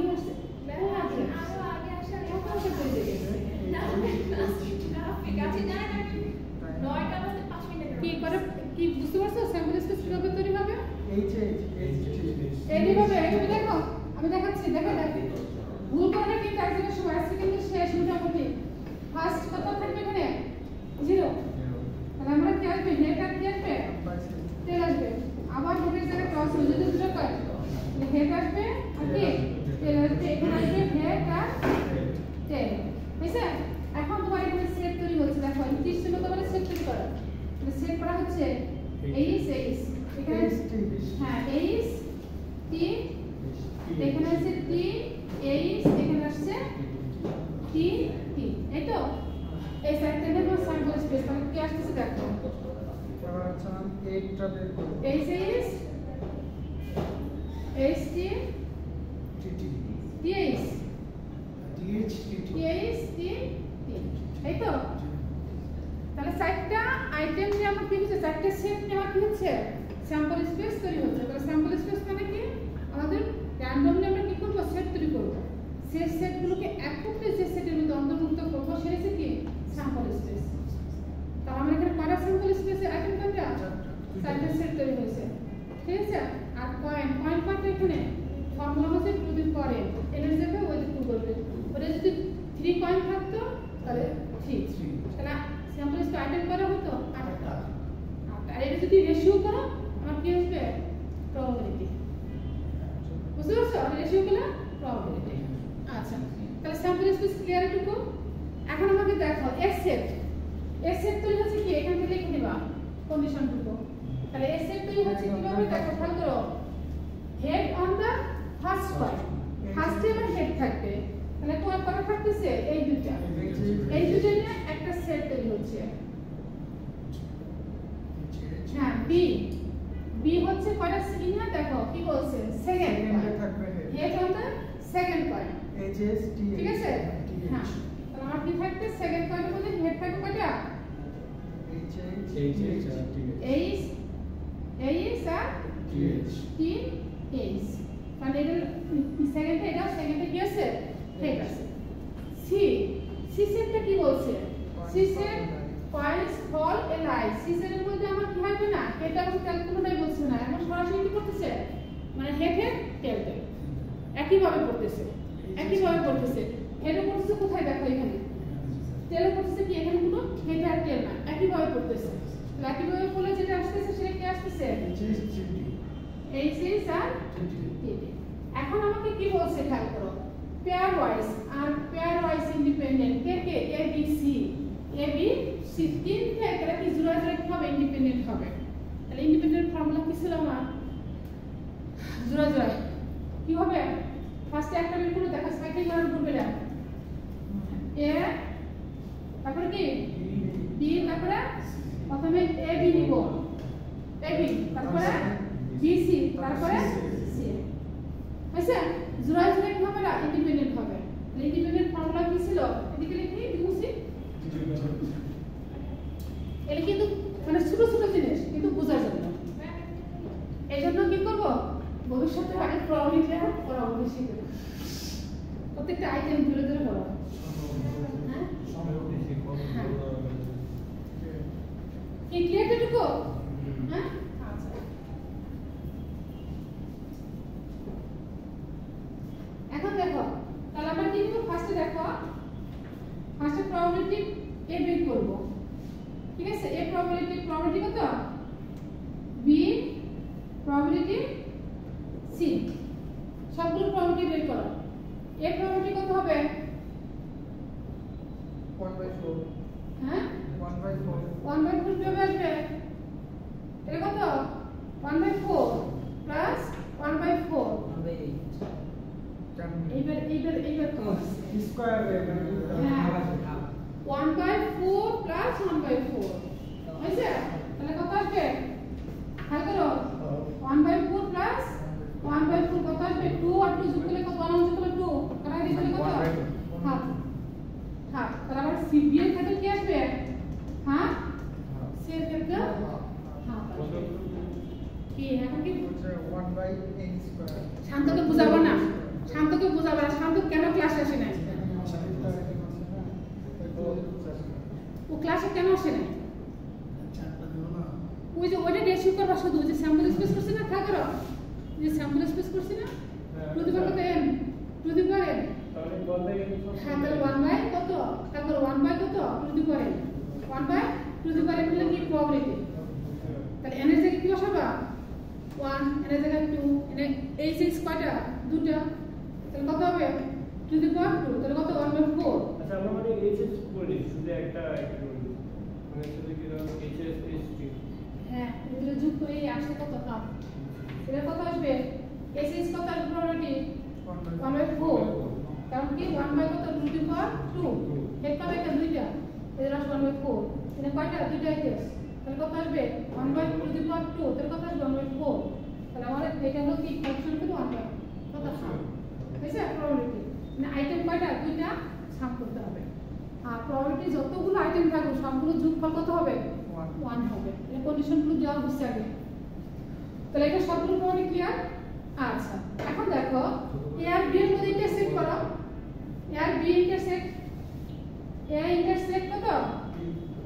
আগেই আসছে আরো আগে আসা কত হয়ে গেছে না কাছে যায় না 9টা বাজে 5 মিনিট কি করে কি বুঝতে পারছো স্যাম্পল স্পেস কিভাবে তৈরি হবে এইভাবে এই দেখো আমি দেখাচ্ছি দেখো ভুল করে কি কাজ করে সময় সেকেন্ড শেষ মোটামুটি ফার্স্ট কত থাকবে এখানে 0 তাহলে আমরা কি আসবে হেড আর কি আসবে টেল আসবে আবার হেডের জায়গায় ক্রস হয়ে যদি দুটো করে হেড আসবে আর কি টেল আসবে এখানে আসবে হেড আর টেল বুঝছো এখন তোমার এখানে সেট তৈরি হচ্ছে দেখো 30 ছিল তোমার সেট তৈরি করা এটা সেট করা হচ্ছে এইস এখানে হ্যাঁ এইস টি এখানে আছে টি এইস এখানে আসছে টি টি এই তো এই সাইডটা দেখো স্যাম্পল স্পেস মানে কি আসছে দেখো এবার হচ্ছে নাম 8 টা বের করব এইস এইস এইস টি টি টি এইস ডিএইচ টি এইস টি টি এই তো তাহলে চারটা আইটেম নিয়ে আমরা কি হচ্ছে চারটা সেট নিয়ে আমরা কি হচ্ছে স্যাম্পল স্পেস তৈরি হচ্ছে তাহলে স্যাম্পল স্পেস মানে কি আমাদের র্যান্ডমলি আমরা কি করব সেট তৈরি করব সেই সেটগুলোকে একত্রে যে সেটের মধ্যে অন্তর্ভুক্ত করব সেটা হচ্ছে কি স্যাম্পল স্পেস তাহলে আমরা এখানে কয়টা স্যাম্পল স্পেসের আইটেম কোনটা চারটা সেট তৈরি হয়েছে ঠিক আছে আর পয়েন্ট কত এখানে ফর্মুলা হচ্ছে প্রতিদিন পরে এর জায়গায় ওই টু বলবে ওটা যদি 3 পয়েন্ট থাকতো তাহলে 3 তাহলে স্যাম্পল স্পেস আইটেম করা হতো 8টা আর এটা যদি রেশিও করো আমার কি আসবে প্রবাবিলিটি বুঝতে পারছো রেশিও করলে প্রবাবিলিটি আচ্ছা তাহলে স্যাম্পল স্পেস ক্লিয়ার এটুকু এখন আমাকে দেখো এস সেট তৈরি হচ্ছে কি এখান থেকে লিখে নিবা কন্ডিশনটুকু তাহলে এস সেট তৈরি হচ্ছে কিভাবে দেখো খেয়াল করো head on the first point ফার্স্টে আমার হেড থাকবে তাহলে তোমার কত থাকতেছে এই দুটো নিয়ে একটা সেট তৈরি হচ্ছে হ্যাঁ বি হচ্ছে কয়টা সিগন্যাল দেখো কি বলছে সেকেন্ড থাকবে head on the second point H S T ঠিক আছে হ্যাঁ তাহলে আমার কি থাকবে সেকেন্ড পয়েন্টের মধ্যে হেড থাকবে কয়টা এইচ আর টি এইচ মানে এটা সেকেন্ডে কি আছে হেড আছে সি সেটটা কি বলছে সি সেট পয়েন্টস ফল এলাই সি সেটের মধ্যে আমার কি হবে না এটা আমি ক্যালকুলেটরই বলছি না এখন সরাসরি কি করতেছে মানে হেড টেল একই ভাবে করতেছে হেড করতেছে কোথায় দেখো এখানে টেল করতেছে কি এখানে কোনো হেড আর টেল না একই ভাবে করতেছে তাহলে একই ভাবে করলে যেটা আসতেছে সেটা কি আসতেছে এইচ এইচ আর টি এখন আমাকে কি বলছে খেয়াল করো pair wise independent K A B C তিনটে তাহলে কি জোড়া কি হবে ইন্ডিপেন্ডেন্ট হবে তাহলে ইন্ডিপেন্ডেন্ট ফর্মুলা কি ছিল আমার জোড়া কি হবে ফার্স্টে একটা বের করে দেখা সাইকেল করার করবে না এ তারপরে কি বি তারপরে প্রথমে এ বি নিব এ বি তারপরে বি সি তারপরে সি আচ্ছা জোড়া কি হবে না ইন্ডিপেন্ডেন্ট হবে ইন্ডিপেন্ডেন্ট ফর্মুলা কি ছিল এদিকে লিখি দিউছি এটা কিন্তু মানে ছোট জিনিস কিন্তু বোঝার জন্য এই জন্য কি করব ভবিষ্যতে আগে প্রবলেমটা করা বেশি করে প্রত্যেকটা আইটেম ধরে পড়া হ্যাঁ কি ক্লিয়ার এটুকু হ্যাঁ আচ্ছা এখন দেখো তাহলে আমরা কি করব ফার্স্টে দেখো ফার্স্টে প্রবাবিলিটি এ বের করব ঠিক আছে এ প্রবাবিলিটি কত বি প্রবাবিলিটি সি সবগুলো প্রবাবিলিটি বের করো এ প্রবাবিলিটি কত হবে 1/4 হ্যাঁ 1/4 1/4 কিভাবে আসবে এটা কত 1/4 প্লাস 1/4 এইবার কত স্কয়ার হ্যাঁ 1/4 প্লাস 1/4 হয়েছে তাহলে কত আসবে খেয়াল করো 1/4 প্লাস 1/4 কত আসবে 2 আর 2 যোগ করলে কত 1 যোগ করলে 2 কাটা দিলে কত হাফ তাহলে আবার সিবি এর ক্ষেত্রে কি আসবে হাফ সি এর ক্ষেত্রে হাফ কি এখন কি 1/n² শান্তকে বুঝাবো না শান্তকে বোঝাবে না, শান্ত কেন ক্লাসে আসে নাই, ও ক্লাসে কেন আসে নাই, ওই যে ওইটা রেশিও করবা শুধু, যে স্যাম্পল স্পেস করছি না, থাকো যে স্যাম্পল স্পেস করছি না, টু দি পাওয়ার কত m, two the power m, হ্যাঁ তাহলে 1 বাই কত, তারপর 1 বাই কত, to the power m, 1 by to the power m হলো কি প্রবাবিলিটি, তাহলে n এর জায়গায় কি বসাবা 1, n এর জায়গায় 2, n এর এই সিক্স কয়টা, দুটো, তাহলে কত হবে টু দি পাওয়ার 2, তাহলে কত 1 বাই 4। আচ্ছা আমরা মানে এইচএস করি শুধু একটা করি, মানে শুধু কি এইচএস এসটি, হ্যাঁ এগুলো যোগ করে আসে কত হাফ, এটা কত আসবে এসএস কত আসবে প্রবাবিলিটি 1 বাই 4, কারণ কি 1 বাই কত টু দি পাওয়ার 2, এর কত একটা দুইটা, এর আসবে 1 বাই 4, এখানে কয়টা দুইটা এসএস, তাহলে কত আসবে 1 বাই টু দি পাওয়ার 2, তাহলে কত আসবে 1 বাই 4, তাহলে আমাদের এটা হলো কি ফাংশন করে 1 বাই কত হাফ, বুঝছে প্রবাবিলিটি, মানে আইটেম কয়টা দুইটা সাম করতে হবে, আর প্রবাবিলিটি যতগুলো আইটেম থাকবে সবগুলো যোগফল কত হবে 1 হবে, এই কন্ডিশনগুলো দেওয়া হচ্ছে আগে, তাহলে এটা সবগুলো প্রবাবিলিটি ক্লিয়ার। আচ্ছা এখন দেখো এ আর বি এর মধ্যে ইন্টারসেক্ট করো, এ আর বি ইন্টারসেক্ট, এ ইন্টারসেক্ট কত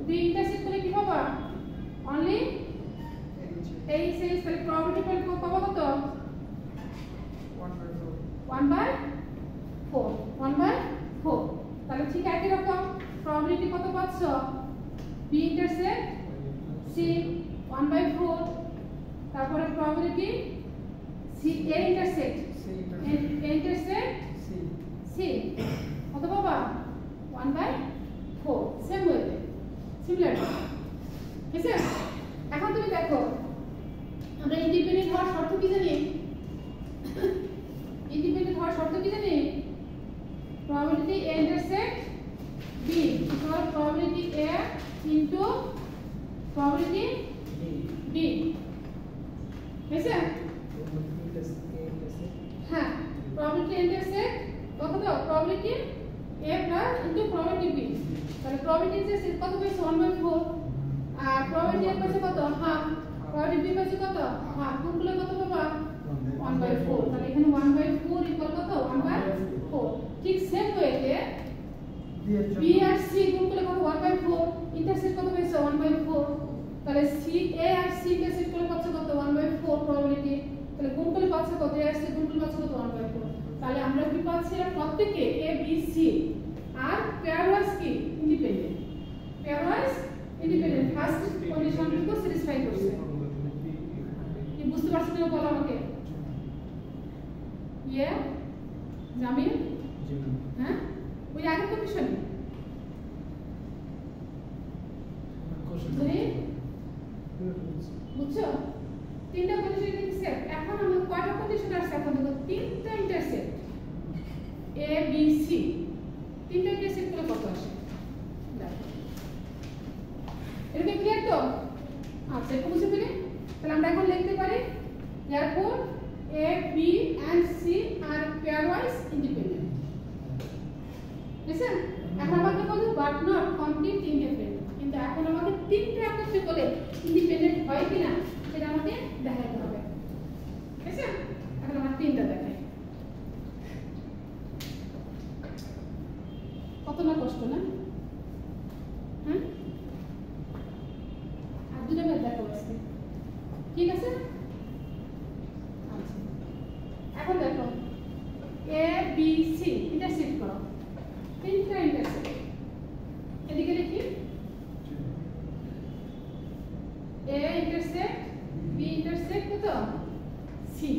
বি ইন্টারসেক্ট করলে কি পাবা অনলি এই সেন্স, তাহলে প্রবাবিলিটি পাবো কত 1 বাই 4, 1 বাই 4, তাহলে ঠিক একই রকম প্রবাবিলিটি কত পাচ্ছ বি ইন্টারসেক্ট সি 1 বাই 4, তারপরে প্রবাবিলিটি সি এ ইন্টারসেক্ট সি কত পাবা 1 বাই 4, সেম ওয়েতে সিমিলার, ঠিক আছে। এখন তুমি দেখো আমরা ইন্ডিপেন্ডেন্ট হওয়ার শর্ত কি জানি, ইন্ডিপেন্ডেন্ট হওয়ার শর্ত কি জানি, probability A intersect B equal probability A into probability B, ঠিক আছে। হ্যাঁ প্রবাবিলিটি ইন্টারসেক্ট কত দাও probability a plus into probability b, তাহলে প্রবাবিলিটি যে কত পেয়েছে 1 বাই 4, আর প্রবাবিলিটি এর পাশে কত হাফ, প্রবাবিলিটি b পাশে কত হাফ, গুণগুলো কত পাবা 1 বাই 4, তাহলে এখানে 1 বাই 4 ইকুয়াল কত 1 বাই 4, ঠিক সেম ওয়েতে b আর c গুণগুলো কত 1 বাই 4, ইন্টারসেক্ট কত পেয়েছে 1 বাই 4, তাহলে c a আর c ইন্টারসেক্ট করলে পাচ্ছে কত 1 বাই 4 প্রবাবিলিটি, তাহলে গুণ করলে পাচ্ছে কত a আর c গুণ করলে পাচ্ছে কত 1 বাই 4, তাহলে আমরা কি পাচ্ছি প্রত্যেককে a b c আর পেয়ারওয়াইজ কি ইন্ডিপেন্ডেন্ট, পেয়ারওয়াইজ ইন্ডিপেন্ডেন্ট ফার্স্ট কন্ডিশনটুকু স্যাটিসফাই করছে, কি বুঝতে পারছেন না বলো আমাকে, ইয়ে জামিল হ্যাঁ ওই আগের কন্ডিশন বুঝছো, তিনটা কন্ডিশন ইন্টারসেক্ট, এখন আমরা কয়টা কন্ডিশন আছে, এখন দেখো তিনটা ইন্টারসেক্ট এ বি সি, তিনটা ইন্টারসেক্ট করলে কত আসে দেখো, এটা ক্লিয়ার তো, আচ্ছা এটা বুঝে পেলে, তাহলে আমরা এখন লিখতে পারি therefore a b and c are pairwise independent, বুঝছেন। এখন আমাকে বলতে বাট নট কমপ্লিট ইন্ডিপেন্ডেন্ট, কিন্তু এখন আমাকে তিনটা একত্রে করলে ইন্ডিপেন্ডেন্ট হয় কিনা সেটা আমাকে দেখাতে হবে, ঠিক আছে। এখন আমরা তিনটা দেখাই, কত না কষ্ট না, হ্যাঁ আর দুটো ম্যাথ দেখো আজকে, ঠিক আছে। আচ্ছা এখন দেখো এ বি সি ইন্টারসেক্ট করো, তিনটা ইন্টারসেক্ট, এদিকে লিখি এ ইন্টারসেক্ট বি ইন্টারসেক্ট কত সি,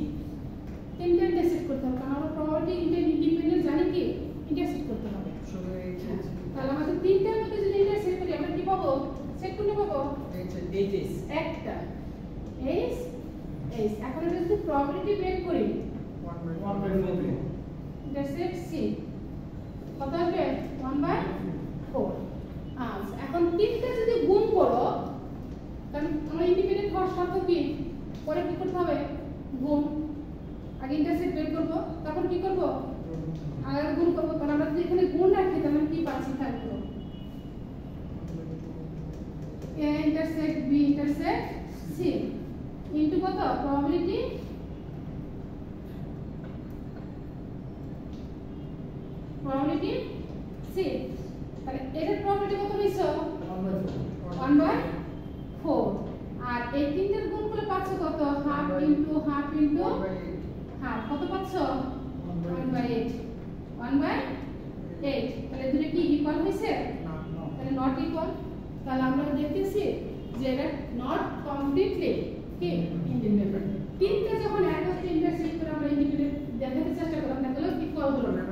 তিনটা ইন্টারসেক্ট করতে হবে, কারণ আমরা প্রবাবিলিটি ইন্ডিপেন্ডেন্ট জানি কি ইন্টারসেক্ট করতে হবে, তাহলে আমাদের তিনটার মধ্যে যদি ইন্টারসেক্ট করি আমরা কি পাবো, সেট কোনটা পাবো এইচ একটা এইচ এইচ, এখন আমরা যদি প্রবাবিলিটি বের করি 1 বাই 4, ইন্টারসেক্ট সি কত হবে 1 বাই 4, আচ্ছা এখন তিনটা যদি গুণ করো, কারণ আমরা ইন্ডিপেন্ডেন্ট হওয়ার শর্ত কি, পরে কি করতে হবে গুণ, আগে ইন্টারসেক্ট বের করব তারপর কি করব আর গুণ করব, কারণ আমরা যদি এখানে গুণ রাখি তাহলে কি পাচ্ছি থাকবো a intersect b intersect c into কত প্রবাবিলিটি প্রবাবিলিটি 6 তাহলে এটার প্রবাবিলিটি কত হইছে 1/4 আর এই তিনটার গুণফল পাচ্ছ কত half into half into half কত পাচ্ছ 1/8 1/8 তাহলে দুটো কি ইকুয়াল হইছে তাহলে নট ইকুয়াল তাহলে আমরা দেখতেছি যে এটা নট কমপ্লিটলি কি ইন্ডিপেন্ডেন্ট তিনটা যখন একসাথে ইন্টারসেক্ট করে আমরা ইন্ডিপেন্ডেন্ট দেখাতে চেষ্টা করলাম তাহলে ইকুয়াল হলো না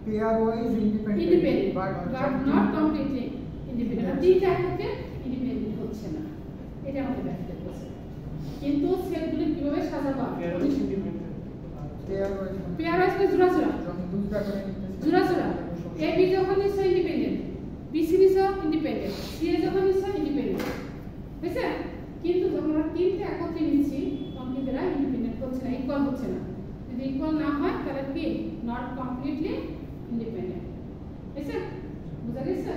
pair wise independent but not completely independent তিনটা একসাথে ইন্ডিপেন্ডেন্ট হচ্ছে না এটা আমাদের ব্যাখ্যা করছে কিন্তু সেটগুলো কিভাবে সাজাবো pair wise জোড়া জোড়া যখন দুটো করে জোড়া জোড়া এ বি যখন is independent B C is independent C A যখন ইজ ইন্ডিপেন্ডেন্ট বুঝছে কিন্তু যখন আমরা তিনটা একত্রে নিচ্ছি তখন কিন্তু এরা ইন্ডিপেন্ডেন্ট হচ্ছে না ইকুয়াল হচ্ছে না যদি ইকুয়াল না হয় তাহলে কি নট কমপ্লিটলি ইন্ডিপেন্ডেন্ট বুঝছে বুঝা গেছে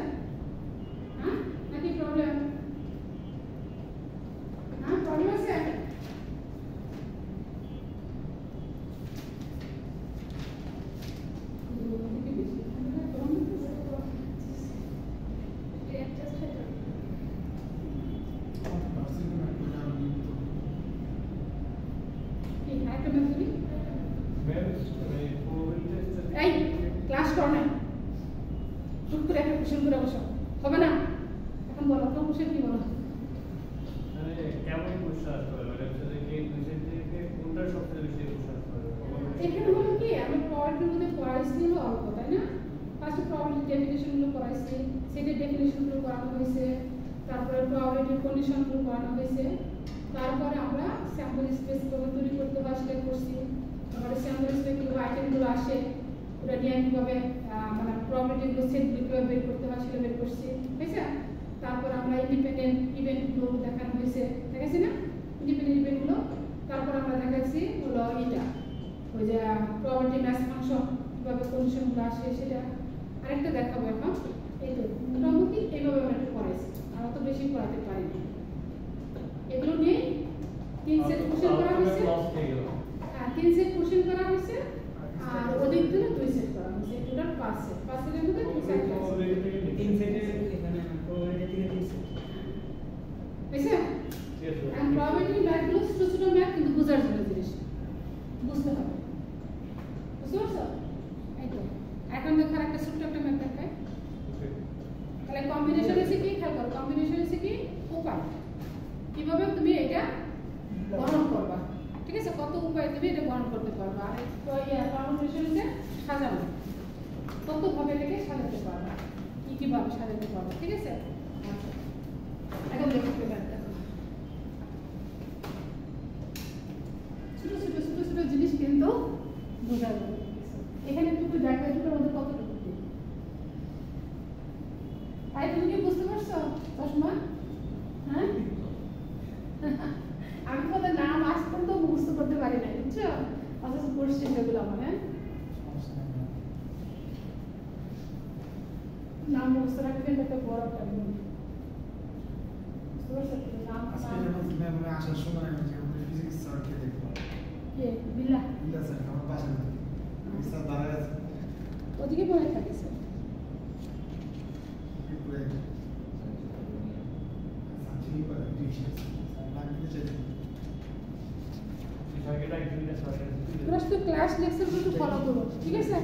হ্যাঁ নাকি প্রবলেম হ্যাঁ প্রবলেম আছে ক্লাস করো না চুপ করে একটা কোশ্চেন করে বসো হবে না এখন বলো তো কোশ্চেন কি বলো কেমন কোশ্চেন আসবে মানে হচ্ছে কি কোশ্চেন থেকে কোনটা সবচেয়ে বেশি কোশ্চেন আসবে এখানে হলো কি আমি প্রবলেমের মধ্যে পড়াইছি হলো অল্প তাই না ফার্স্ট প্রবলেম ডেফিনিশন গুলো পড়াইছি সেটা ডেফিনিশন গুলো করানো হয়েছে তারপরে প্রবাবিলিটি কন্ডিশন গুলো করানো হয়েছে তারপরে আমরা স্যাম্পল স্পেস কিভাবে তৈরি করতে হয় সেটা করছি তারপরে স্যাম্পল স্পেস কিভাবে আইটেমগুলো আসে ওটা নিয়ে কিভাবে মানে প্রবাবিলিটিগুলো সেটগুলো কিভাবে বের করতে হয় সেটা বের করছি ঠিক আছে তারপর আমরা ইন্ডিপেন্ডেন্ট ইভেন্টগুলো দেখানো হয়েছে দেখাচ্ছি না ইন্ডিপেন্ডেন্ট ইভেন্টগুলো তারপর আমরা দেখাচ্ছি হলো এটা ওই যে প্রবাবিলিটি ম্যাচ ফাংশন কিভাবে কন্ডিশনগুলো আসে সেটা আরেকটা দেখাবো এখন এই তো মোটামুটি এইভাবে আমরা একটু পড়াইছি আর অত বেশি পড়াতে পারিনি এগুলো নিয়ে 3 সেট কোশ্চেন করা হয়েছে হ্যাঁ 3 সেট কোশ্চেন করা হয়েছে আর ওদিক থেকে 2 সেট করা হয়েছে টোটাল 5 সেট 5 সেটের মধ্যে 2 সেট আছে 3 সেটের এখানে প্রবাবিলিটি থেকে 3 সেট বুঝছেন এন্ড প্রবাবিলিটি ম্যাথগুলো ছোট ছোট ম্যাথ কিন্তু বোঝার জন্য জিনিস বুঝতে হবে বুঝতে পারছো এই তো এখন দেখো একটা ছোট একটা ম্যাথ দেখাই তাহলে কম্বিনেশন হচ্ছে কি খেয়াল করো কম্বিনেশন হচ্ছে কি উপায় কিভাবে তুমি এটা গণন করবা ঠিক আছে কত উপায় তুমি এটা গণন করতে পারবা আর কম্বিনেশন হচ্ছে সাজানো কত ভাবে এটাকে সাজাতে পারবা কি কি ভাবে সাজাতে পারবা ঠিক আছে এখন দেখো ম্যাথ দেখো ছোট ছোট ছোট ছোট জিনিস কিন্তু বোঝা যাবে এখানে একটু দেখো এটার মধ্যে কতটুকু তাই তুমি কি বুঝতে পারছো চশমা হ্যাঁ আমি তো নাম আজ পর্যন্ত মুখস্থ করতে পারি না বুঝছো অথচ পড়ছি এগুলো আমার হ্যাঁ নাম মুখস্থ রাখতে একটা বড় একটা বুঝতে পারছো নাম আজকে যখন ম্যাম আসার সময় আমি যে আমাদের ফিজিক্স স্যারকে দেখলাম কে বিল্লা বিল্লা স্যার আমার পাশে স্যার দাঁড়ায় আছে ওদিকে পড়ে থাকে স্যার পুরো সাথী করে দিয়েছে লাগতে চাইছে টার্গেট একদিনটা সরকার তোমরা শুধু ক্লাস লেকচারগুলো একটু ফলো করো ঠিক আছে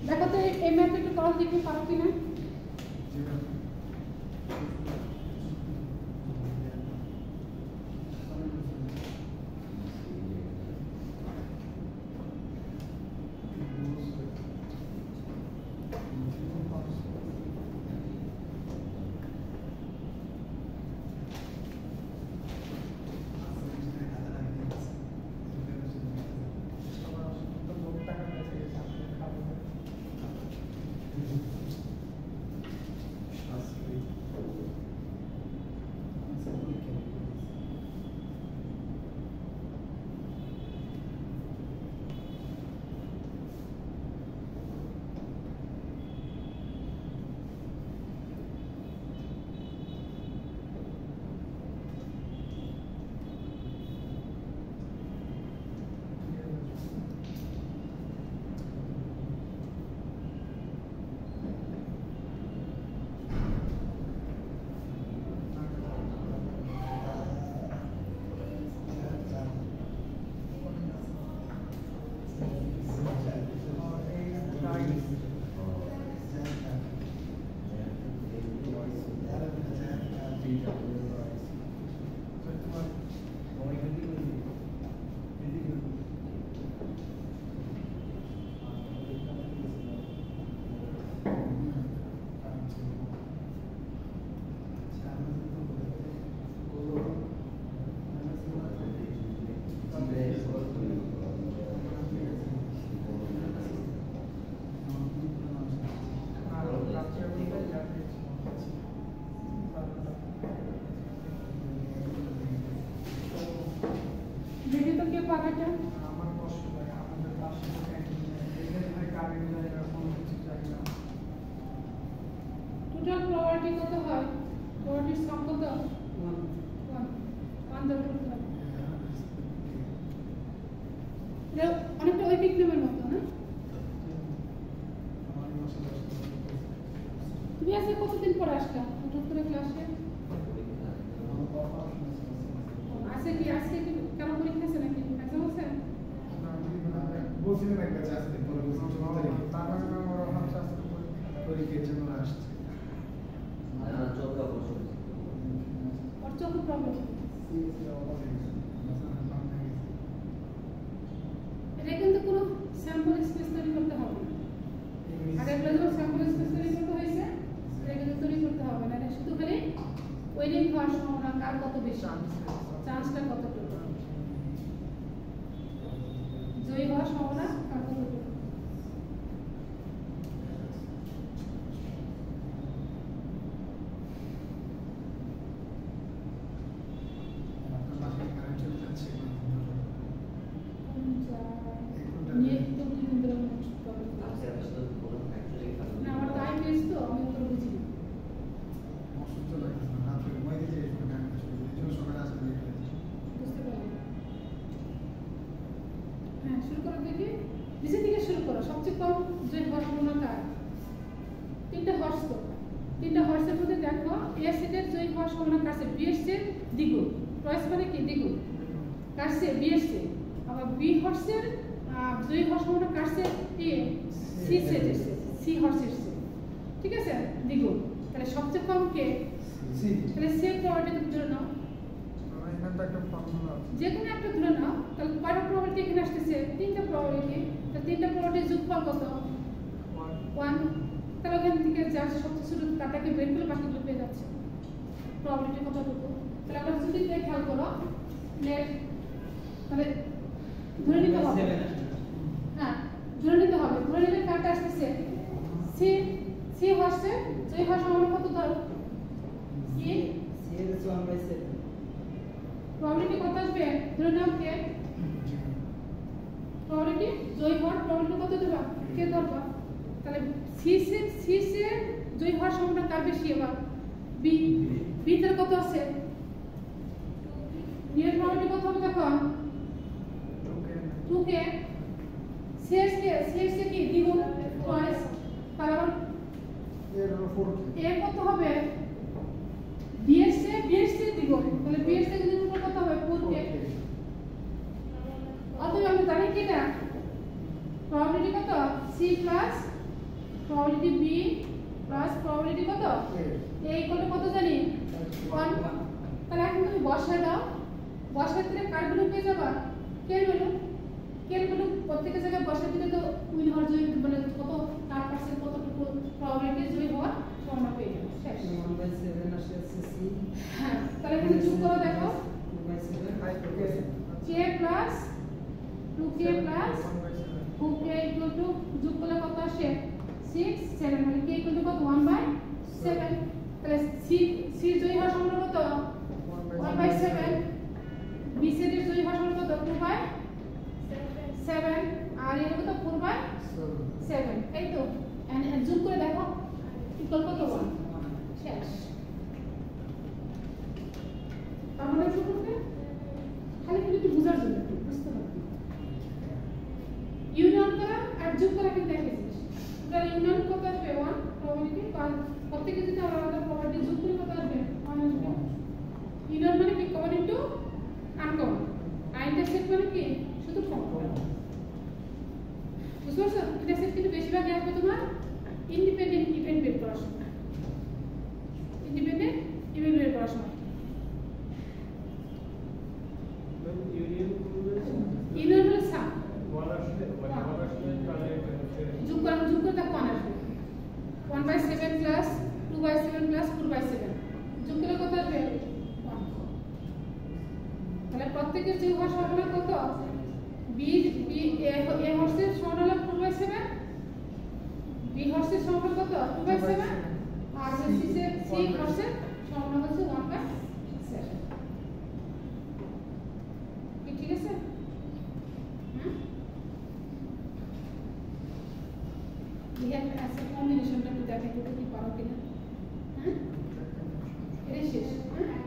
দেখো তো এই ম্যাথটা একটু করো দেখি পারো কিনা ব্যাপার এটা? আমার কষ্ট লাগে আমাদের পাশে এখানে কারেন্ট যায় এরকম কিছু যায় না। টোটাল প্রবাবিলিটি কত হয়? প্রবাবিলিটির সাম কত? 1 ধরে করতে হবে। এটা অনেকটা ঐকিক নিয়মের মতো না? তুমি আজকে কতদিন পর আসলা হঠাৎ করে ক্লাসে? আজকে কি কারো পরীক্ষা আছে নাকি? এক্সাম আছে? বলছিলেন একটা চাষ দিন পরে বলছি তারপর ওরা ভাবছে আজকে পরীক্ষার জন্য আসছে। ওর চোখে প্রবলেম। এটা কিন্তু কোনো স্যাম্পল স্পেস তৈরি করতে হবে না। আগে যখন স্যাম্পল স্পেস তৈরি করতে হয়েছে এটা কিন্তু তৈরি করতে হবে না। এটা শুধু খালি ওয়েডিং হওয়ার সম্ভাবনা কার কত বেশি, চান্সটা কতটুকু, জয়ী হওয়ার সম্ভাবনা কার কতটুকু। না আমার টাইম ওয়েস্ট তো আমি তো বুঝি না। বুঝতে পারলাম। হ্যাঁ শুরু করো দেখি, নিচে থেকে শুরু করো। সবচেয়ে কম যে হর্স গুলো কার? 3টা হর্স তো, 3টা হর্সের মধ্যে দেখো এ সেটের জয়ী হওয়ার সম্ভাবনা কাছে বি এর চেয়ে দ্বিগুণ। টয়েস মানে কি দ্বিগুণ, কাছে বি এর চেয়ে। আবার বি হর্সের জয়ী হওয়ার সম্ভাবনা কাছে এ সি সেটের চেয়ে, সি হর্সের চেয়ে, ঠিক আছে, দ্বিগুণ। তাহলে সবচেয়ে কম কে? তাহলে সে প্রবাবিলিটি তুমি ধরে নাও, যে কোনো একটা ধরে নাও। তাহলে কয়টা প্রবাবিলিটি এখানে আসতেছে? 3টা প্রবাবিলিটি। তাহলে 3টা প্রবাবিলিটির যোগফল কত? 1। তাহলে ওখান থেকে যা সবচেয়ে ছোট কাটাকে বের করে বাকিগুলো পেয়ে যাচ্ছে প্রবাবিলিটি কতটুকু। তাহলে আমরা যদি খেয়াল করো নেট, তাহলে ধরে নিতে হবে, হ্যাঁ ধরে নিতে হবে। ধরে নিলে কাটা আসতেছে সি, সি হচ্ছে জয়ী হওয়ার সম্ভাবনা কত? ধরো সি এর 1/7 প্রবাবিলিটি কত আসবে? ধরে নাও কে প্রবাবিলিটি জয়ী হওয়ার প্রবাবিলিটি কত দেবা? কে ধরবা? তাহলে সি সে জয়ী হওয়ার সম্ভাবনা কার বেশি? এবার বি, বি তার কত আছে? নিয়ের প্রবাবিলিটি কত হবে দেখো? 2 কে শেষ কি দ্বিগুণ টয়েস। কারণ এর কত হবে? বি এর চেয়ে দ্বিগুণ। তাহলে বি এর চেয়ে দ্বিগুণ কত হবে? 4 কে। অতএব আমি জানি কি না প্রবাবিলিটি কত? C plus probability B plus probability কত? এ ইকুয়াল কত জানি? 1। তাহলে এখন তুমি বসায় দাও, বসায় দিলে কারগুলো পেয়ে যাবা কেলগুলো। কেলগুলো প্রত্যেকটা জায়গায় বসায় দিলে তো উইন হওয়ার জয়ী মানে কত কার পার্সেন্ট কতটুকু প্রবাবিলিটি জয়ী হওয়ার সম্ভাবনা পেয়ে যাবে। শেষ। 1/7 আসে সি। হ্যাঁ তাহলে এখানে যোগ করে দেখো 2/7 কে plus 2k plus 2k equal to যোগ করলে কত আসে? 6 7 মানে k ইকুয়াল টু কত? 1/7। তাহলে সি জয়ী হওয়ার সম্ভাবনা কত? 1/7। বি সেটের জয়ী হওয়ার সম্ভাবনা কত? 2/7। আর এর কত? 4/7। এই তো যোগ করে দেখো ইকুয়াল কত? 1। শেষ। আমরা কি করতে খালি একটু বোঝার জন্য বুঝতে হবে। ইউনিয়ন করা আর যোগ করা কিন্তু একই জিনিস। তাহলে ইউনিয়ন কত আসবে? 1 প্রবাবিলিটি। কারণ প্রত্যেকে যদি আমরা আলাদা প্রবাবিলিটি যোগ করি কত আসবে? 1 আসবে। ইউনিয়ন মানে কি? Common into uncommon. আর ইন্টারসেক্ট মানে কি? শুধু কমন। বুঝতে পারছো? ইন্টারসেক্ট কিন্তু বেশিরভাগ আসবে তোমার ইন্ডিপেন্ডেন্ট ইভেন্ট বের করার সময়। ইন্ডিপেন্ডেন্ট ইভেন্ট বের করার সময় ইউনিয়ন হলো সাম। যোগ করে দেখো 1 আসবে। 1/7 প্লাস 2/7 প্লাস 4/7 যোগ করলে কত আসবে? 1। তাহলে প্রত্যেকের যোগ হওয়ার সম্ভাবনা কত? বি এ হর্সের সম্ভাবনা হলো 4/7, বি হর্সের সম্ভাবনা কত? 2/7, আর সি হর্সের সম্ভাবনা হচ্ছে 1/7। ঠিক আছে? দুটো কি পারো কিনা। হ্যাঁ এটাই শেষ। হ্যাঁ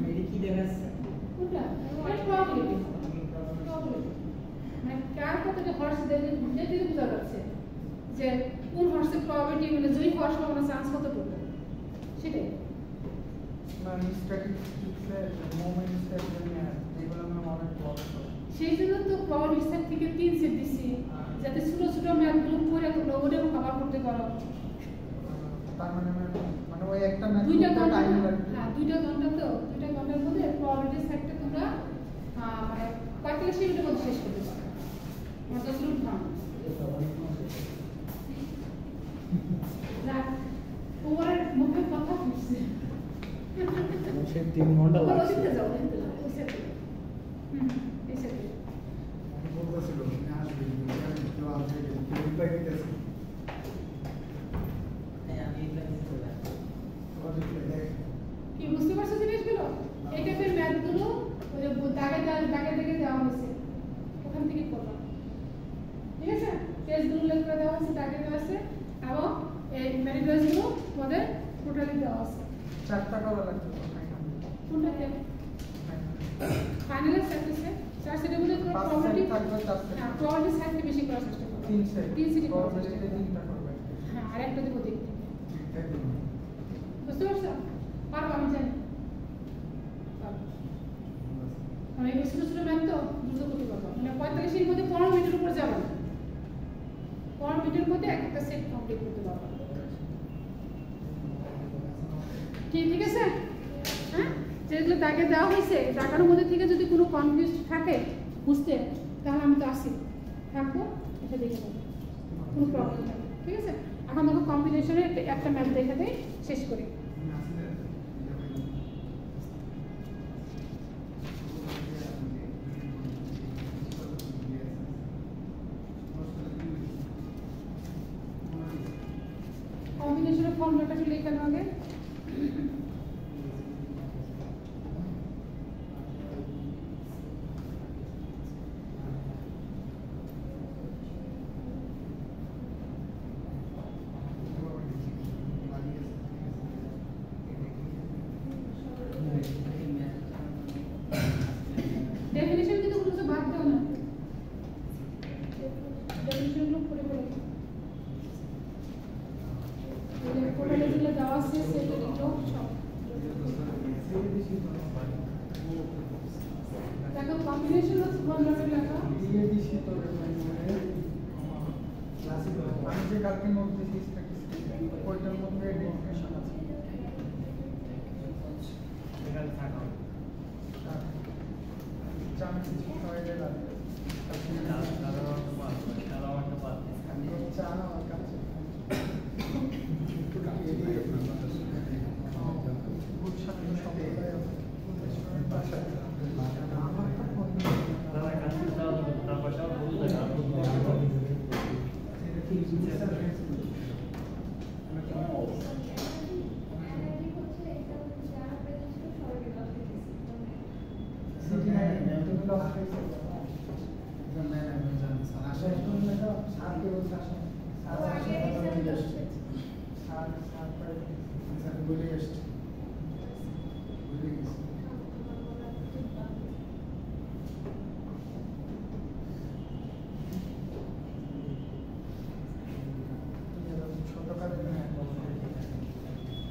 মেরি কি দেখাচ্ছে? কোনটা প্রবাবিলিটি মানে কার কতটা হর্স দিতে বোঝা যাচ্ছে যে কোন হর্সের প্রবাবিলিটি মানে জয়ী হওয়ার সম্ভাবনা চান্স কতটুকু সেটাই। সেই জন্য তো প্রবাবিলিটি সেট থেকে 3 সেট দিছি যাতে ছোট ছোট ম্যাথগুলো পড়ে তোমরা ওটাও কভার করতে পারো। তার মানে ওই একটা ম্যাথ 2টা ঘন্টা টাইম হ্যাঁ লাগবে। 2টা ঘন্টা তো 2টা ঘন্টার মধ্যে প্রবাবিলিটি সেটটা তোমরা মানে 45 মিনিটের মধ্যে শেষ করতে পারো। মাত্র শুরু ধাম রাত ওভারের মুখে কথা ফুটছে। সে 3 ঘন্টা ওভার লাগছে। ওদিকে যাও ওদিকে যাও ওই সাথে এই সাথে বলতেছিল আসবে কেউ আসবে কেউ রিপ্লাই দিতেছে আমি এগুলা বুঝতে পারি। কি বুঝতে পারছো জিনিসগুলো? এই টাইপের ম্যাথগুলো ওই যে দাগে দেওয়া হয়েছে ওখান থেকে করবা। ঠিক আছে টেস্টগুলো উল্লেখ করে দেওয়া হয়েছে দাগে দেওয়া আছে এবং এই ম্যানিপুলেশনগুলো তোমাদের টোটালি দেওয়া আছে। 4টা করা লাগবে কোনটাতে ফাইনালের সেটে 4 সেটের মধ্যে পুরো 5 প্রবাবিলিটি সেট থাকবে 4 সেট হ্যাঁ প্রবাবিলিটি সাইডটা বেশি করার চেষ্টা করো। 3 সেট 3 সেট করার চেষ্টা প্রবাবিলিটি করো। 3টা করবে হ্যাঁ আর একটা দেবো দেখতে। তাই তো বুঝতে পারছো? পারবো আমি জানি পারবো। মানে এই ছোট ছোট ম্যাথ তো দ্রুত করতে পারবো মানে 45 এর মধ্যে 15 মিনিটের উপর যাবে না। 15 মিনিটের মধ্যে একটা সেট কমপ্লিট করতে পারবো। ঠিক আছে হ্যাঁ যেগুলো দাগে দেওয়া হয়েছে দাগার মধ্যে থেকে যদি কোনো কনফিউজ থাকে বুঝতে তাহলে আমি তো আসি থাকবো এটা দেখে নেবো কোনো প্রবলেম নেই। ঠিক আছে এখন দেখো কম্বিনেশনের একটা ম্যাথ দেখে দেয় শেষ করি। কম্বিনেশনের ফর্মুলাটা একটু লেখা আগে। ডেফিনিশন কিন্তু কোনো কিছু বাদ দাও না। ডেফিনিশনগুলো পড়ে পড়ে কোটালে যেগুলো দেওয়া আছে সেটা লিখো সব। দেখো কম্বিনেশন হচ্ছে ফর্মুলাটা লেখা। ডিএডিসি তো মানে ক্লাসিক্যাল আমি যে কালকে নোট দিয়েছি স্ট্যাটিস্টিক্স ওইটার মধ্যে ডেফিনেশন আছে এখানে থাকা জানা কিছু খাওয়াইলে লাগবে আমি চা আমার কাছে গুড সাথে সম্প্রদায় বাসায় আমার তো ফোন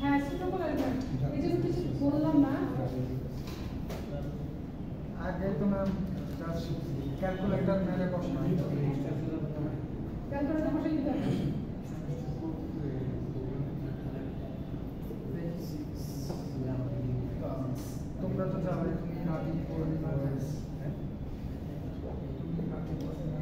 হ্যাঁ ছোট করে দেন। এই জন্য কিছু বললাম না। আগে তোমার ক্যালকুলেটর মেরে বসে ক্যালকুলেটর বসে দিতে হবে। তোমরা তো জানো তুমি রাতি পড়ি না তুমি রাতি পড়ি না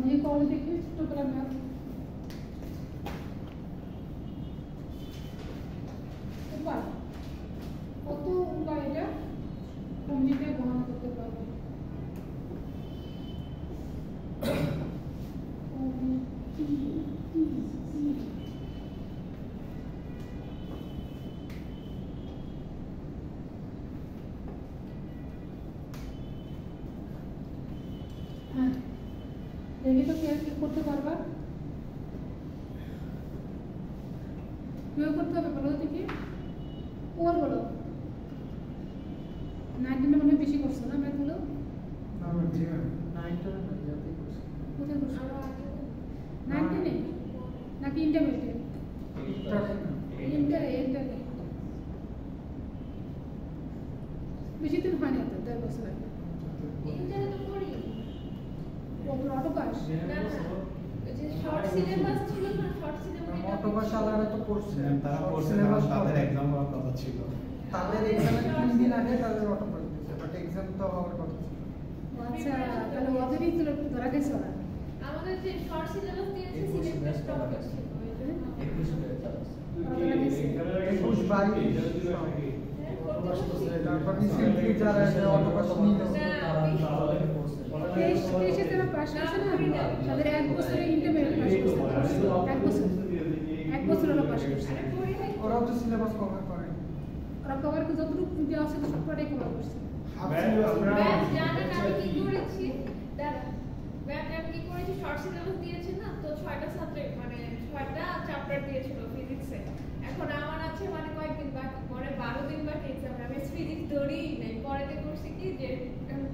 দিয়ে করো দেখি ছোটবেলা ম্যাথ উপায় কত উপায় এটা কমিটিতে গ্রহণ করতে পারবে হ্যাঁ দেখি তো কি করতে পারবা কিভাবে করতে হবে বলো দেখি ওর বলো 19 মনে বেশি করছো না ম্যাথগুলো আমার ঠিক আছে কোথায় করছো 19 নাকি ইন্টারমিডিয়েট ইন্টারে বেশি দিন হয়নি তো 10 বছর আগে ইন্টারে তো পড়ি অটো পাস যে শর্ট সিলেবাস ছিল না শর্ট সিলেবাস অটোপাশালারা তো পড়ছে তারা পড়ছে সিলেবাস তাদের এক্সাম হওয়ার কথা ছিল তাদের এক্সামের 3 দিন আগে তাদের অটোপাস দিয়েছে বাট এক্সাম তো হওয়ার কথা ছিল আচ্ছা তাহলে ওদেরই তো ধরা গেছে ওরা আমাদের যে শর্ট সিলেবাস দিয়েছে সিলেবাস টপিক ছিল তারপর রিসেন্টলি যারা অটোপাস নিয়ে দেশে তারা পাস করছে না তাদের এক বছরে ইন্টারমিডিয়েট পাস করছে এক বছর হলো পাস করছে ওরাও তো সিলেবাস কভার করে ওরা কভার করে যতটুকু দেওয়া আছে সবটাই কভার করছে ব্যাচ জানেন আমি কি করেছি দাঁড়া ব্যাচ আমি কি করেছি শর্ট সিলেবাস দিয়েছে না তো 6টা সাবজেক্ট মানে 6টা চ্যাপ্টার দিয়েছিল ফিজিক্সে এখন আমার আছে মানে কয়েকদিন বাকি পরে 12 দিন বাকি এক্সাম আমি ফিজিক্স ধরেই নাই পরেতে করছি কি যে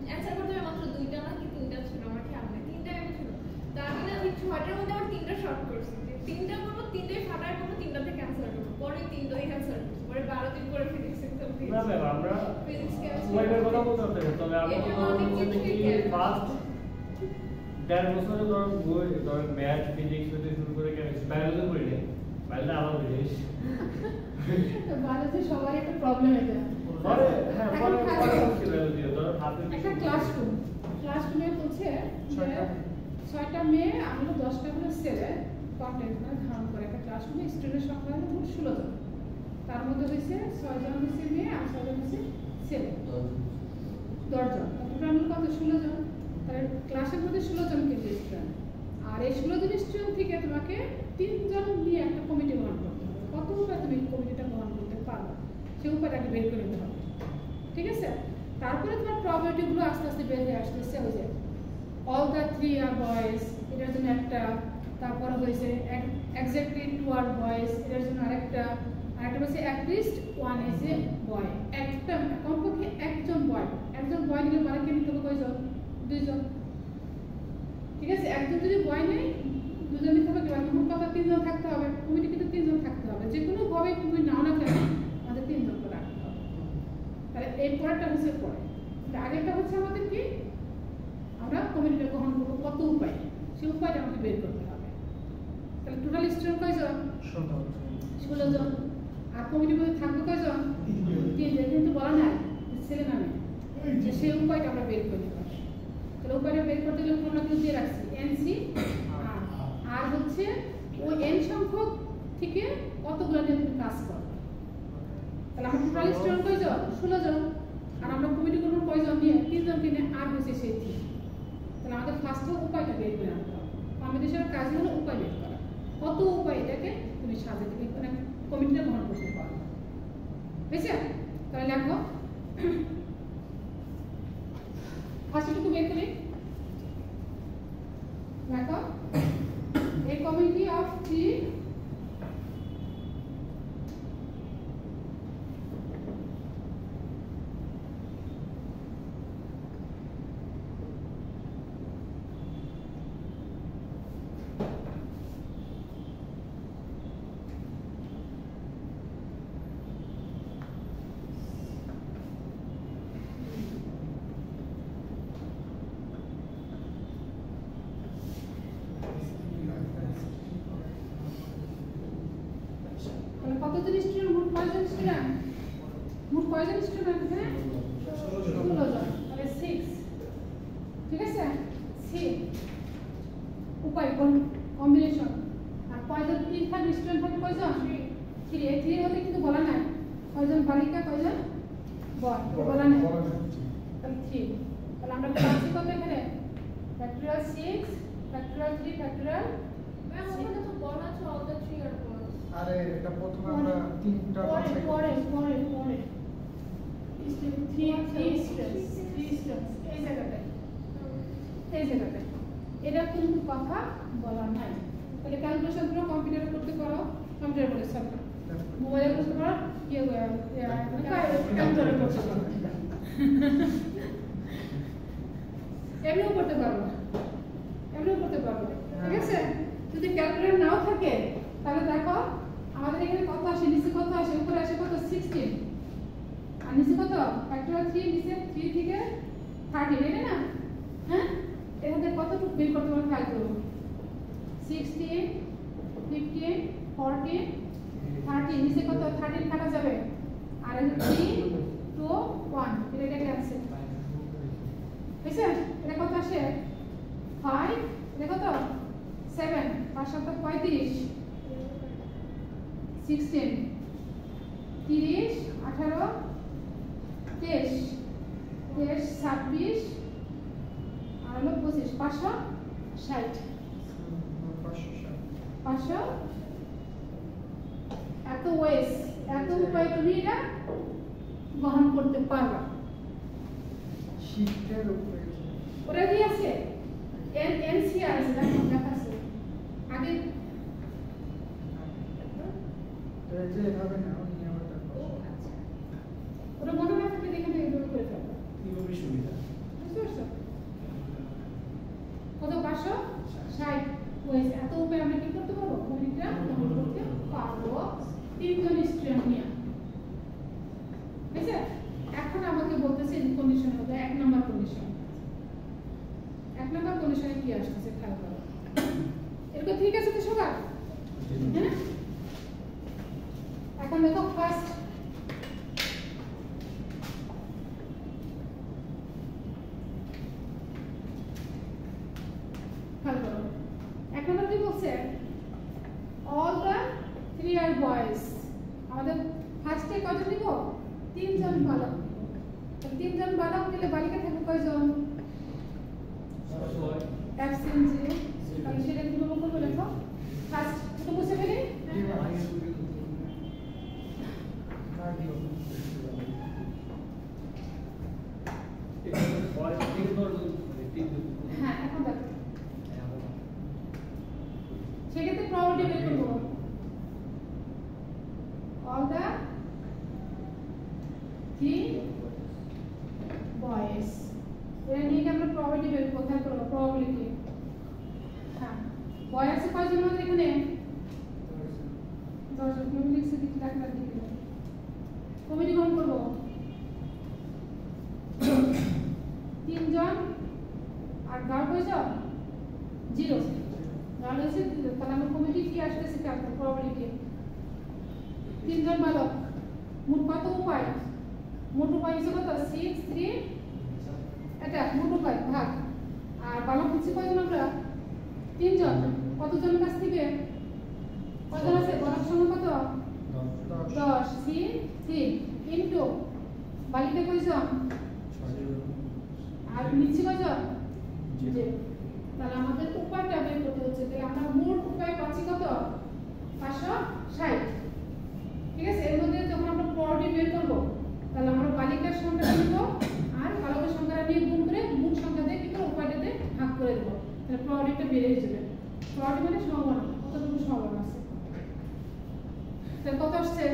অ্যানসার করতে হবে মাত্র 2টা না কি 3টা ছিল আমার খেয়াল নেই 3টা আমি ছিল তার মানে ওই 6টার মধ্যে আমার 3টা শর্ট করছি যে 3টা করবো 3টাই ফাটার করবো 3টাতে ক্যান্সেল করবো পরে 3টাই ক্যান্সেল করছি পরে 12 দিন করে ফিজিক্স এক্সাম দিয়েছি না ম্যাম আমরা ফিজিক্স ওয়াইডের কথা বলতে হবে তবে আমরা বলতে কি ফার্স্ট 1.5 বছরে ধরো বই ধরো ম্যাথ ফিজিক্স হতে শুরু করে কেমিস্ট্রি বায়োলজি পড়ি নাই বায়োলজি আলাদা জিনিস বাংলাদেশে সবার একটা প্রবলেম এটা পরে হ্যাঁ পরে বায়োলজি ধরো হাতে একটা ক্লাসরুমে বলছে যে 6টা মেয়ে আমরা 10টা করে ছেলে কন্টেন্ট মানে ধারণ করে একটা ক্লাসরুমে স্টুডেন্ট সংখ্যা হলো মোট 16 জন তার মধ্যে হয়েছে 6 জন হচ্ছে মেয়ে আর 6 জন হচ্ছে ছেলে 10 জন টোটাল কত 16 জন তাহলে ক্লাসের মধ্যে 16 জন কিন্তু স্টুডেন্ট আর এই 16 জন স্টুডেন্ট থেকে তোমাকে 3 জন নিয়ে একটা কমিটি গঠন করতে হবে কত উপায় তুমি কমিটিটা গঠন করতে পারবে সেই উপায়টাকে বের করে নিতে হবে ঠিক আছে তারপরে তোমার প্রবাবিলিটিগুলো আস্তে আস্তে বের হয়ে আসতেছে ওই যে অল দ্য 3 আর বয়েজ এটার জন্য একটা তারপরে হয়েছে এক্স্যাক্টলি 2 আর বয়েজ এটার জন্য আরেকটা হচ্ছে অ্যাটলিস্ট 1 ইজ এ বয় একটা কমপক্ষে একজন বয় নিলে মানে কে নিতে হবে কয়জন 2 জন ঠিক আছে একজন যদি বয় নেই 2 জন নিতে হবে কি মোট কথা 3 জন থাকতে হবে কমিটি কিন্তু 3 জন থাকতে হবে যে কোনো ভাবে তুমি নাও না কেন আমাদের 3 জন করে রাখতে হবে তাহলে এই পরেরটা হচ্ছে পরে আগেরটা হচ্ছে আমাদের কি আমরা কমিটিটা গ্রহণ করবো কত উপায় সেই উপায়টা আমাকে বের করতে হবে তাহলে টোটাল স্টুডেন্ট কয়জন 16 জন আর কমিটির মধ্যে থাকবে কয়জন 3 জন কিন্তু বলা নাই ছেলে না মেয়ে যে সেই উপায়টা আমরা বের করে নিতে হবে তাহলে উপায়টা বের করতে গেলে আমরা কিন্তু দিয়ে রাখছি এনসি আর হচ্ছে ওই এন সংখ্যক থেকে কতগুলো নিয়ে তুমি কাজ করবে তাহলে আমরা টোটাল স্টুডেন্ট কয়জন 16 জন আর আমরা কমিটি গ্রহণ কয়জন নিয়ে 3 জন কিনে আর হচ্ছে সেই 3 তাহলে আমাদের ফার্স্টে উপায়টা বের করে আনতে হবে আমাদের সব কাজ হলো উপায় বের করা কত উপায় এটাকে তুমি সাজাতে মানে কমিটিটা গ্রহণ করতে পারো বুঝছো তাহলে লেখো ফার্স্টটুকু বের করি লেখো a committee of 3 কতজন স্টুডেন্ট মোট কয়জন স্টুডেন্ট এখানে 16 জন তাহলে 6 ঠিক আছে 6 উপায় কম্বিনেশন। আর কয়জন কি থাকবে স্টুডেন্ট থাকবে কয়জন? 3। এই 3 হতে কিন্তু বলা নাই কয়জন বালিকা কয়জন বয়, বলা নাই। তাহলে 3। তাহলে আমরা পাচ্ছি কত এখানে? Factorial 6 factorial 3 factorial. ম্যাম ওখানে তো বলা আছে all the 3 are boys। আরে এটা প্রথমে আমরা তিনটা পরে বাছাই করি। পরে পরে পরে 3 স্টুডেন্টস এই জায়গাটায় এই জায়গাটায় এটা কিন্তু কথা বলা নাই। তাহলে ক্যালকুলেশন পুরো কম্পিউটারে করতে পারো, কম্পিউটারে বলে সব মোবাইলে করতে পারো, ক্যালকুলেটরে করতে পারো, এমনিও করতে পারো, এমনিও করতে পারো। ঠিক আছে? যদি ক্যালকুলেটর নাও থাকে তাহলে দেখো আমাদের এখানে কত আসে, নিচে কত আসে, উপরে আসে কত 16 আর নিচে কত ফ্যাক্টরিয়াল 3, নিচে 3 থেকে 30, এটা না? হ্যাঁ, এখান থেকে কতটুকু বের করতে পারো খেয়াল করো। 16 15 14 30, নিচে কত 13 কাটা যাবে আর 3 2 1, এটা ক্যান্সেল হয়েছে। এটা কত আসে 5, এটা কত 7, 5 7 35 16 30 18 23 26 আর হলো 25 560 500। এত ওয়েস এত উপায় তুমি এটা গ্রহণ করতে পারবা। শিফটের উপরে ওরা কি আছে এনসিআর আছে দেখো লেখা আছে আগে তো এই যে এভাবে না নিয়মটা ও আচ্ছা। ওরা মনে না থাকলে এখানে এগুলো করে ফেলবে। কিভাবে সুবিধা? বুঝতে পারছো? কত 560 ওয়েস এত উপায় আমরা কি করতে পারবো? গণিতটা গ্রহণ করতে পারবো 3 জন স্টুডেন্ট নিয়ে। ঠিক আছে? এখন আমাকে বলতেছে এই কন্ডিশন হবে 1 নাম্বার কন্ডিশন। 1 নাম্বার কন্ডিশনে কি আসছে খেয়াল করো। এরকম ঠিক আছে তো সবার? হ্যাঁ, এখন দেখো ফার্স্ট খেয়াল করো। 1 নাম্বার কি বলছে? all the 3 are boys। আমাদের ফার্স্টে কত নিব? 3 জন বালক। 3 জন বালক নিলে বালিকা থাকবে কয়জন? অ্যাবসেন্ট 0। তাহলে সেটা কিভাবে করবো দেখো। ফার্স্ট এটা মুছে ফেলি। হ্যাঁ, এখন দেখো সেক্ষেত্রে প্রবাবিলিটি বের করবো। all the 3 boys এটা নিয়ে কি আমরা প্রবাবিলিটি বের কোথায় করবো? প্রবাবিলিটি। হ্যাঁ, বয় আছে কয়জন আমাদের এখানে? 10 জন। তুমি লিখছো কি লেখা দিবে? কমিটি গ্রহণ করবো 3 জন আর গার্ল কয়জন? 0। গার্ল আছে 0। তাহলে আমার কমিটি কি আসতেছে তার প্রবাবিলিটি 3 জন বালক। মোট কত উপায়? মোট উপায় হচ্ছে কত? 6 3 এটা মোট উপায় ভাগ। আর বালক হচ্ছে কয়জন আমরা? 3 জন। কতজন কাছ থেকে? কয়জন আছে? বালক সংখ্যা কত? 10 3 ইনটু বালিকা কয়জন? আর নিচে কয়জন? 0। তাহলে আমাদের উপায়টা বের করতে হচ্ছে। তাহলে আমরা মোট উপায় পাচ্ছি কত? 560। ঠিক আছে? এর মধ্যে যখন আমরা প্রবাবিলিটি বের করব তাহলে আমরা বালিকার সংখ্যা নিব আর বালকের সংখ্যাটা নিয়ে গুণ করে মোট সংখ্যা দিয়ে কি করে উপায়টাতে ভাগ করে দেব। তাহলে প্রবাবিলিটিটা বেড়ে যাবে। প্রবাবিলিটি মানে সম্ভাবনা, কতটুকু সম্ভাবনা আছে। তাহলে কত আসছে?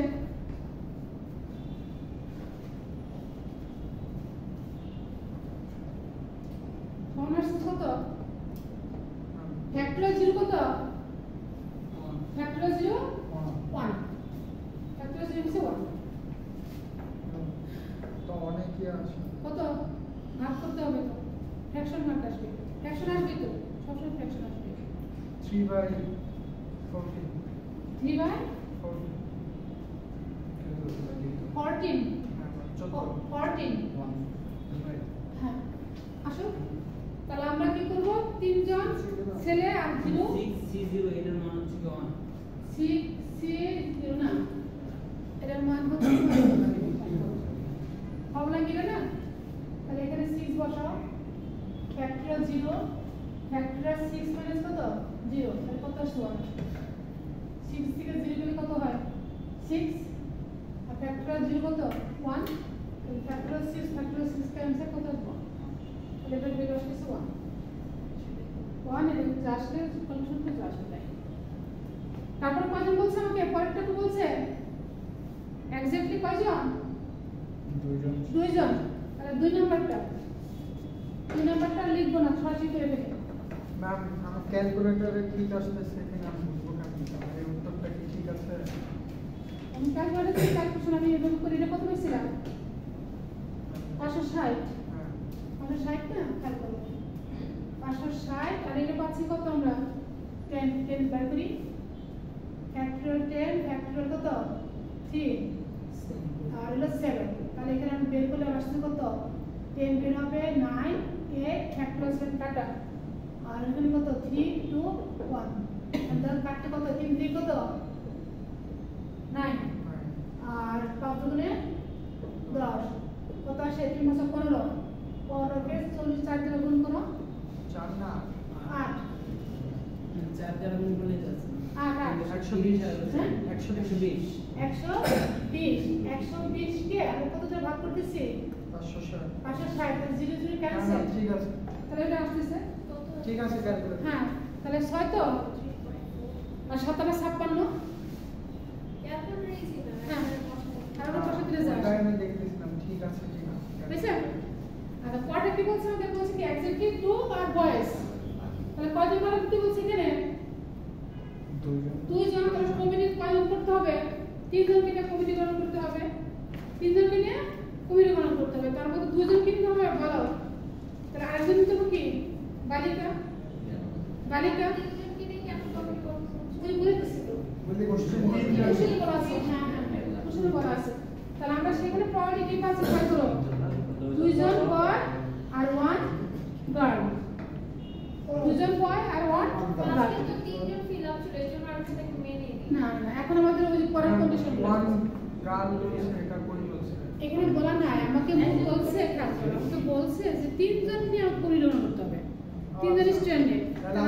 কত? ফ্যাক্টরিয়াল 0 কত? ফ্যাক্টরিয়াল 0 1। ফ্যাক্টরিয়াল 0 হচ্ছে 1। তো অনেকই আছে। কত ভাগ করতে হবে তো? ফ্র্যাকশন ভাগ আসবে। ফ্র্যাকশন আসবে তো, সবসময় ফ্র্যাকশন আসবে। 3/14 14 হ্যাঁ, আসো তাহলে আমরা কি করব তিনজন ছেলে আর 0 6C0 এটার মান হচ্ছে কি 1 6C0 না এটার মান হচ্ছে ফর্মুলা কি না তাহলে এখানে 6 বসাও ফ্যাক্টরিয়াল 0 ফ্যাক্টরিয়াল 6 মাইনাস কত 0 তাহলে কত আসছে 1 6 থেকে 0 গেলে কত হয় 6 আর ফ্যাক্টরিয়াল 0 কত 1 ফ্যাক্টরিয়াল 6 ক্যান্সেল কত আসবে তাহলে এটা বের আসছে 1 এর যা আসলে সলিউশন তো যা আসবে তাই তারপর কয়জন বলছে আমাকে পরেরটা তো বলছে এক্স্যাক্টলি কয়জন দুইজন তাহলে দুই নাম্বারটা লিখবো না সরাসরি করে ফেলে ম্যাম আমার ক্যালকুলেটরে ঠিক আসতেছে কিনা আমি বুঝবো কেমন এই উত্তরটা কি ঠিক আছে আমি ক্যালকুলেটরে ক্যালকুলেশন আমি এভাবে করে এটা কত পেয়েছিলাম 560 হ্যাঁ 560 না খেয়াল করো 560 আর এটা পাচ্ছি কত আমরা 10 বার করি ফ্যাক্টরিয়াল 10 ফ্যাক্টরিয়াল কত 3 আর হলো 7 তাহলে এখানে আমি বের করলে আসছে কত 10 বের হবে 9 8 ফ্যাক্টরিয়াল 7 কাটা আর এখানে কত 3 2 1 তাহলে কাটতে কত 3 3 কত 9 আর 5 দুগুণে 10 কত আসে 3 মাসে 15 15 কে 40 4 দিয়ে গুণ করো 4 না 8 4 দ্বারা গুণ করলে যাচ্ছে 8 120 120 কে আমি কত দিয়ে ভাগ করতেছি 560 560 তাহলে 0 0 হ্যাঁ ক্যান্সেল ঠিক আছে তাহলে এটা আসতেছে ঠিক আছে ক্যালকুলেটর হ্যাঁ তাহলে 6 তো আর 7 আর 56 এখন রেজি না হ্যাঁ আর ওটা পাশে দিলে যায় ওটাই আমি দেখতেছিলাম ঠিক আছে বুঝছে আর পরে কি বলছে আমাদের বলছে কি এক্স্যাক্টলি টু আর বয়েস তাহলে কয়জন বলা কি বলছে এখানে দুইজন তাহলে কমিটি কয়জন করতে হবে তিনজনকে নিয়ে কমিটি গঠন করতে হবে তিনজনকে নিয়ে কমিটি গঠন করতে হবে তার মধ্যে দুইজনকে নিতে হবে ভালো তাহলে আরেকজন নিতে হবে কি বালিকা তিনজনকে নিয়ে কেন কমিটি করছো বুঝতেছি তো বলি কোশ্চেন কোশ্চেনে বলা আছে হ্যাঁ কোশ্চেনে বলা আছে তাহলে আমরা সেখানে প্রবাবিলিটি কি পাচ্ছি কয় করো দুইজন বয় আর ওয়ান গার্ল দুজন বয় আর ওয়ান গার্ল আজকে তো তিনজন ফিল আপ ছিল এজন্য আর সেটাকে মেনে নিই না এখন আমাদের ওই পরের কন্ডিশন ওয়ান গার্ল বলছে এটা কোন বলছে এখানে বলা নাই আমাকে বলছে আমাকে বলছে যে তিনজন নিয়ে পরিচালনা করতে হবে তিনজন স্টুডেন্টে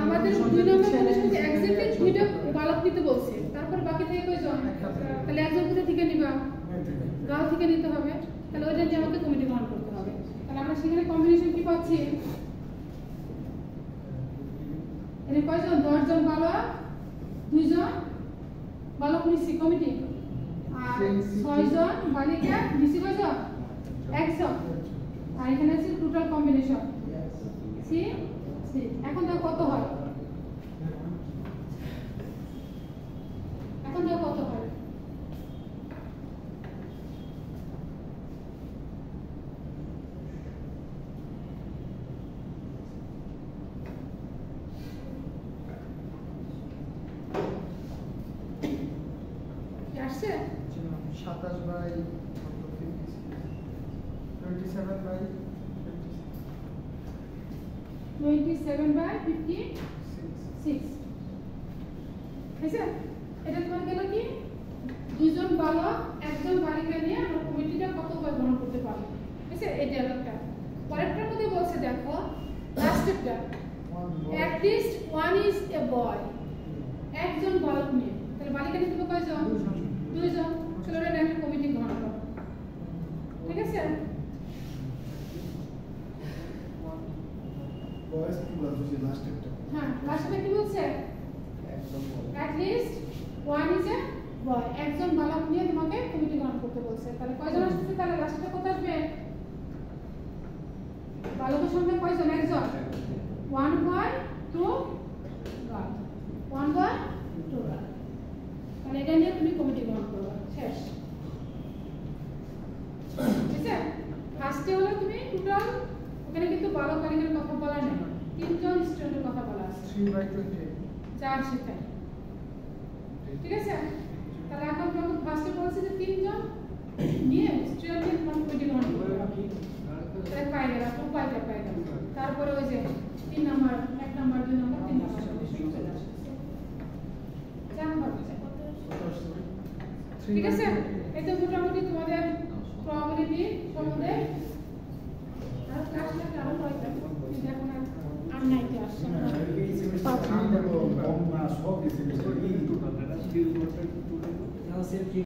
আমাদের দুই নম্বর কন্ডিশন যে এক্স্যাক্টলি দুইটা বালক নিতে বলছে তারপর বাকি থেকে কয়জন তাহলে একজন কোথা থেকে নিবা গাঁও থেকে নিতে হবে তাহলে ওইটা নিয়ে আমাকে কমিটি গ্রহণ করতে হবে তাহলে আমরা সেখানে কম্বিনেশন কি পাচ্ছি এখানে কয়জন 10 জন বালক 2 জন বালক নিছি কমিটি আর 6 জন বালিকা নিছি কয়জন 1 জন আর এখানে আছে টোটাল কম্বিনেশন সি সি এখন দাও কত হয় এখন দাও কত হয় আসছে 27 বাই 27 বাই 27 বাই 56 হয়েছে এটা তোমার গেল কি দুইজন বালক একজন বালিকা নিয়ে আমরা কমিটিটা কতবার গ্রহণ করতে পারবো ঠিক আছে এই ডায়লগটা পরেরটার মধ্যে বলছে দেখো লাস্টেরটা at least one is a boy একজন বালক নিয়ে তাহলে বালিকা নিতে হবে কয়জন দুইজন চলো এটা আমি কমিটি গ্রহণ করব ঠিক আছে বয়স কি বলছে লাস্ট একটা হ্যাঁ লাস্টে কি বলছে at least one is a boy একজন বালক নিয়ে তোমাকে কমিটি গ্রহণ করতে বলছে তাহলে কয়জন আসছে তাহলে লাস্টে কত আসবে বালকের সংখ্যা কয়জন একজন one boy two girl one boy two girl তাহলে এটা নিয়ে তুমি কমিটি গ্রহণ করবে শেষ ঠিক আছে ফার্স্টে হলো তুমি টোটাল ওখানে কিন্তু বালক বালিকার কথা বলা নেই তিনজন স্টুডেন্টের কথা বলা আছে 3 বাই 28 চার সেখানে ঠিক আছে তাহলে এখন যখন ফার্স্টে বলছে যে তিনজন নিয়ে স্টুডেন্টের কমিটি গ্রহণ করবে তাহলে পাই গেল 2 পাই গেল তারপরে ওই যে 3 নাম্বার 1 নাম্বার 2 নাম্বার 3 নাম্বার চলে আসে 4 নাম্বার ঠিক আছে এই তো মোটামুটি তোমাদের প্রবাবিলিটি সম্বন্ধে আর ক্লাস না আরো পড়াইতাম কিন্তু এখন আর নাইতে আসছে কম না সব দিয়েছে টোটাল